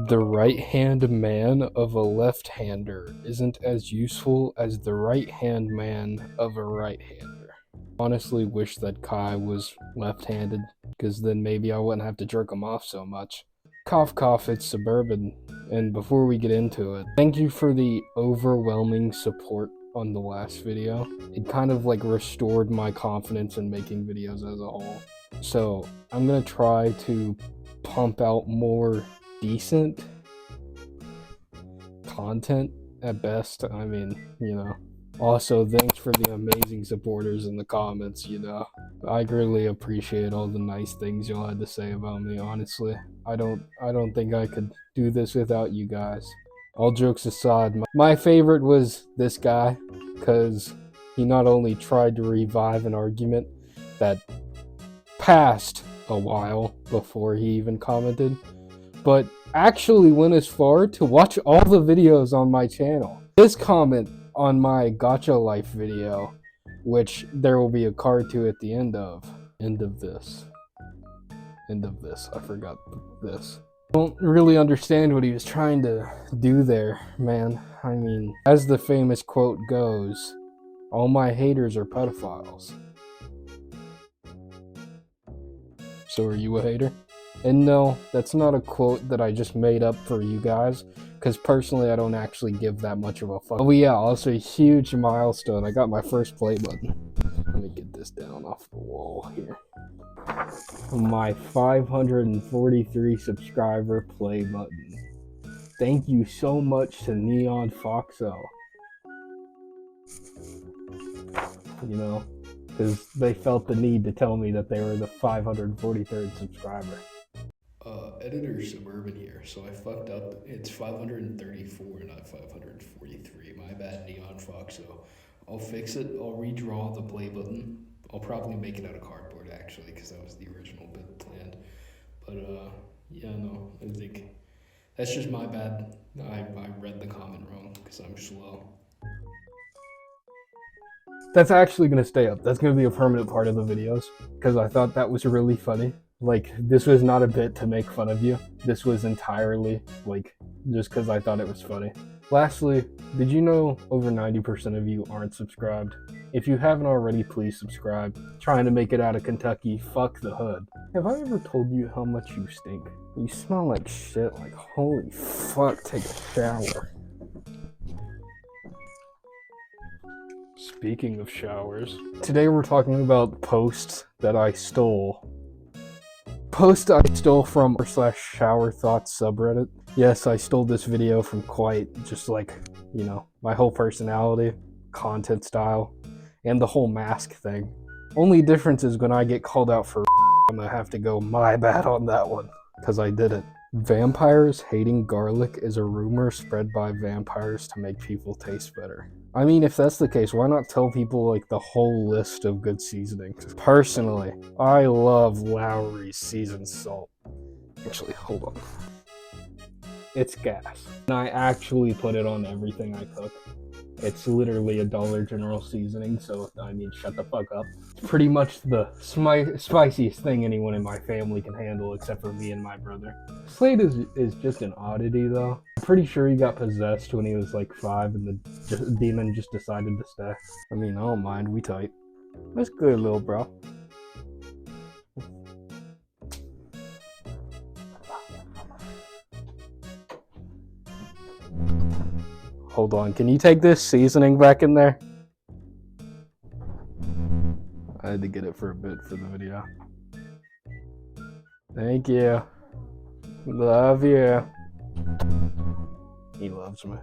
The right-hand man of a left-hander isn't as useful as the right-hand man of a right-hander. Honestly wish that Kai was left-handed, because then maybe I wouldn't have to jerk him off so much. Cough cough, it's Suburban, and before we get into it, thank you for the overwhelming support on the last video. It kind of like restored my confidence in making videos as a whole. So I'm gonna try to pump out more decent content at best. I mean, Also, thanks for the amazing supporters in the comments, I greatly appreciate all the nice things y'all had to say about me, honestly. I don't think I could do this without you guys. All jokes aside, my favorite was this guy, because he not only tried to revive an argument that passed a while before he even commented, but actually went as far to watch all the videos on my channel. His comment on my Gacha Life video, which there will be a card to at the end of this. I forgot this. I don't really understand what he was trying to do there, man. I mean, as the famous quote goes, all my haters are pedophiles. So are you a hater? And no, that's not a quote that I just made up for you guys, because personally I don't actually give that much of a fuck. Oh yeah, also a huge milestone. I got my first play button. Let me get this down off the wall here. My 543 subscriber play button. Thank you so much to Neon Foxo. Because they felt the need to tell me that they were the 543rd subscriber. Editor Suburban here, so I fucked up. It's 534, not 543. My bad, Neon Foxo. I'll fix it. I'll redraw the play button. I'll probably make it out of cardboard, actually, because that was the original bit planned. But, yeah, no, I think that's just my bad. I read the comment wrong, because I'm slow. That's actually going to stay up. That's going to be a permanent part of the videos, because I thought that was really funny. Like, this was not a bit to make fun of you. This was entirely, just because I thought it was funny. Lastly, did you know over 90% of you aren't subscribed? If you haven't already, please subscribe. Trying to make it out of Kentucky, fuck the hood. Have I ever told you how much you stink? You smell like shit, like holy fuck, take a shower. Speaking of showers, today we're talking about posts that I stole. Post I stole from /showerthoughts subreddit. Yes, I stole this video from quite just my whole personality, content style, and the whole mask thing. Only difference is when I get called out for I'm gonna have to go my bad on that one, because I did it. Vampires hating garlic is a rumor spread by vampires to make people taste better. I mean, if that's the case, why not tell people the whole list of good seasonings? Personally, I love Lowry's seasoned salt. Actually, hold on. It's gas. And I actually put it on everything I cook. It's literally a Dollar General seasoning, so I mean, shut the fuck up. It's pretty much the spiciest thing anyone in my family can handle, except for me and my brother. Slade is just an oddity, though. I'm pretty sure he got possessed when he was 5, and the demon just decided to stay. I mean, I don't mind, we tight. That's good, little bro. Hold on, can you take this seasoning back in there? I had to get it for a bit for the video. Thank you. Love you. He loves me.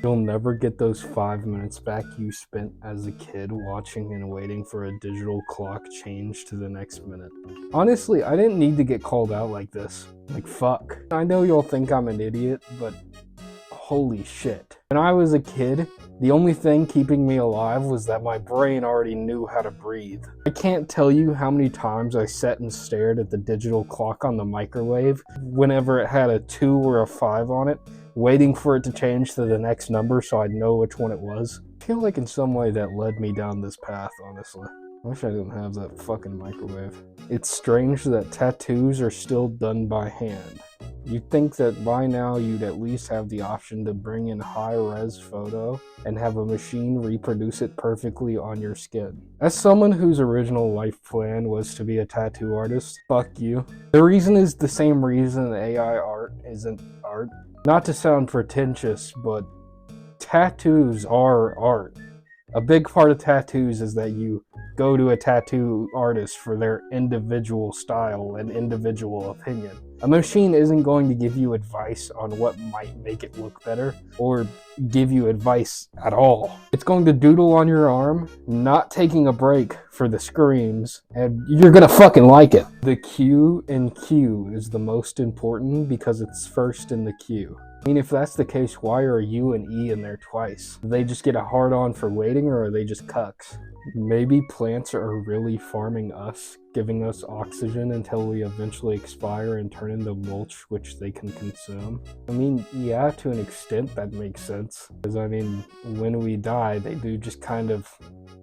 You'll never get those 5 minutes back you spent as a kid watching and waiting for a digital clock change to the next minute. Honestly, I didn't need to get called out like this. Fuck. I know you'll think I'm an idiot, but holy shit. When I was a kid, the only thing keeping me alive was that my brain already knew how to breathe. I can't tell you how many times I sat and stared at the digital clock on the microwave whenever it had a 2 or a 5 on it, waiting for it to change to the next number so I'd know which one it was. I feel like in some way that led me down this path, honestly. I wish I didn't have that fucking microwave. It's strange that tattoos are still done by hand. You'd think that by now you'd at least have the option to bring in high-res photo and have a machine reproduce it perfectly on your skin. As someone whose original life plan was to be a tattoo artist, fuck you. The reason is the same reason AI art isn't art. Not to sound pretentious, but tattoos are art. A big part of tattoos is that you go to a tattoo artist for their individual style and individual opinion. A machine isn't going to give you advice on what might make it look better or give you advice at all. It's going to doodle on your arm, not taking a break for the screams, and you're gonna fucking like it. The Q in Q is the most important because it's first in the queue. I mean, if that's the case, why are U and E in there twice? Do they just get a hard-on for waiting, or are they just cucks? Maybe plants are really farming us, giving us oxygen until we eventually expire and turn into mulch, which they can consume. I mean, yeah, to an extent that makes sense. Because, I mean, when we die, they do just kind of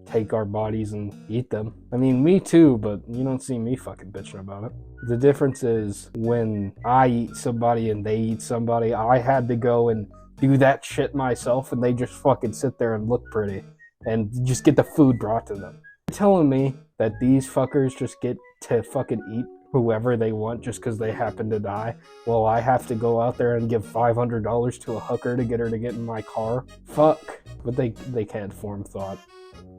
take our bodies and eat them. I mean, me too, but you don't see me fucking bitching about it. The difference is when I eat somebody and they eat somebody, I had to go and do that shit myself, and they just fucking sit there and look pretty and just get the food brought to them. You're telling me that these fuckers just get to fucking eat whoever they want just because they happen to die, while I have to go out there and give $500 to a hooker to get her to get in my car? Fuck. But they can't form thought.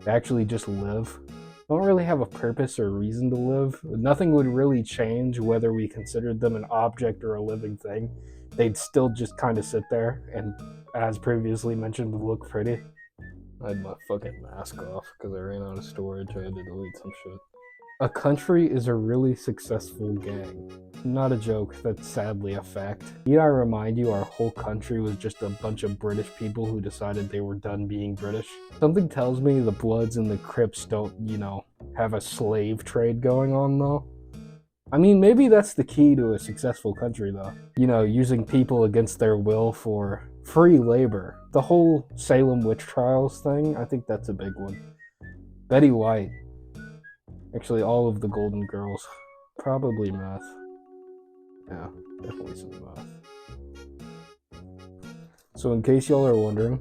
They actually just live. Don't really have a purpose or reason to live. Nothing would really change whether we considered them an object or a living thing. They'd still just kind of sit there and, as previously mentioned, look pretty. I had my fucking mask off because I ran out of storage. I had to delete some shit. A country is a really successful gang. Not a joke, that's sadly a fact. Need I remind you our whole country was just a bunch of British people who decided they were done being British? Something tells me the Bloods and the Crips don't, have a slave trade going on though. I mean, maybe that's the key to a successful country though. Using people against their will for free labor. The whole Salem witch trials thing, I think that's a big one. Betty White. Actually, all of the Golden Girls. Probably meth. Yeah, definitely some meth. So in case y'all are wondering,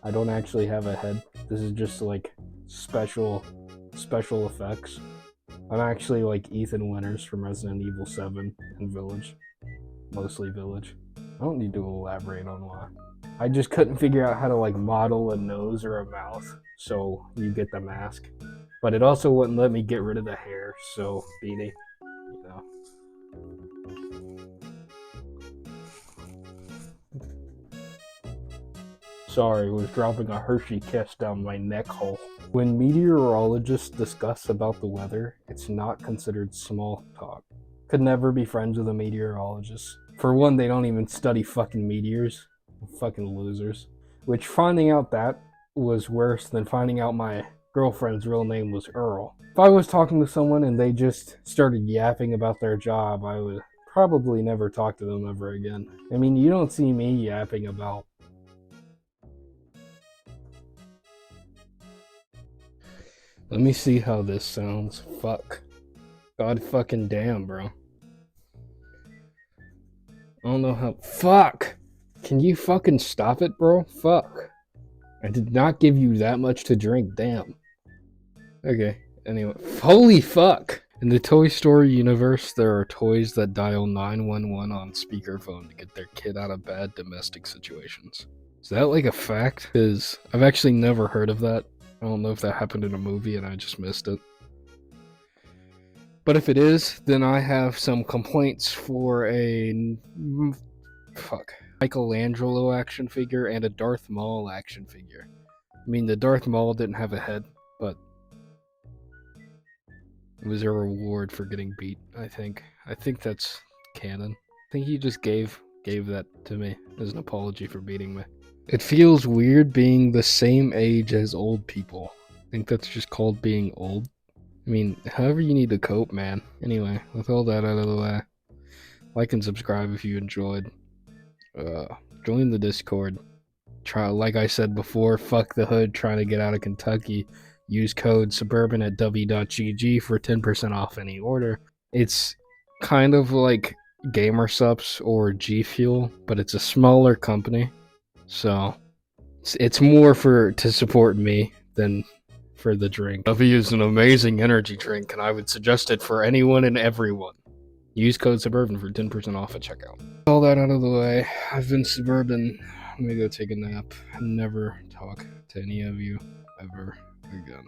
I don't actually have a head. This is just like special effects. I'm actually like Ethan Winters from Resident Evil 7 and Village. Mostly Village. I don't need to elaborate on why. I just couldn't figure out how to like model a nose or a mouth, so you get the mask. But it also wouldn't let me get rid of the hair, so beanie, Sorry, was dropping a Hershey kiss down my neck hole. When meteorologists discuss about the weather, it's not considered small talk. Could never be friends with a meteorologist. For one, they don't even study fucking meteors. Fucking losers. Which finding out that was worse than finding out my girlfriend's real name was Earl. If I was talking to someone and they just started yapping about their job, I would probably never talk to them ever again. I mean, you don't see me yapping about... Let me see how this sounds. Fuck. God fucking damn, bro. I don't know how... Fuck! Can you fucking stop it, bro? Fuck. I did not give you that much to drink, damn. Okay, anyway. Holy fuck! In the Toy Story universe, there are toys that dial 911 on speakerphone to get their kid out of bad domestic situations. Is that like a fact? Because I've actually never heard of that. I don't know if that happened in a movie and I just missed it. But if it is, then I have some complaints for a... Michelangelo action figure and a Darth Maul action figure. I mean, the Darth Maul didn't have a head, but it was a reward for getting beat, I think. I think that's canon. I think he just gave that to me as an apology for beating me. It feels weird being the same age as old people. I think that's just called being old. I mean, however you need to cope, man. Anyway, with all that out of the way, like and subscribe if you enjoyed. Join the Discord. Like I said before, fuck the hood trying to get out of Kentucky. Use code suburban at w.gg for 10% off any order. It's kind of like Gamer Supps or G Fuel, but it's a smaller company, so it's more to support me than for the drink. W is an amazing energy drink, and I would suggest it for anyone and everyone. Use code suburban for 10% off at checkout. All that out of the way, I've been Suburban. I'm gonna go take a nap and never talk to any of you ever again.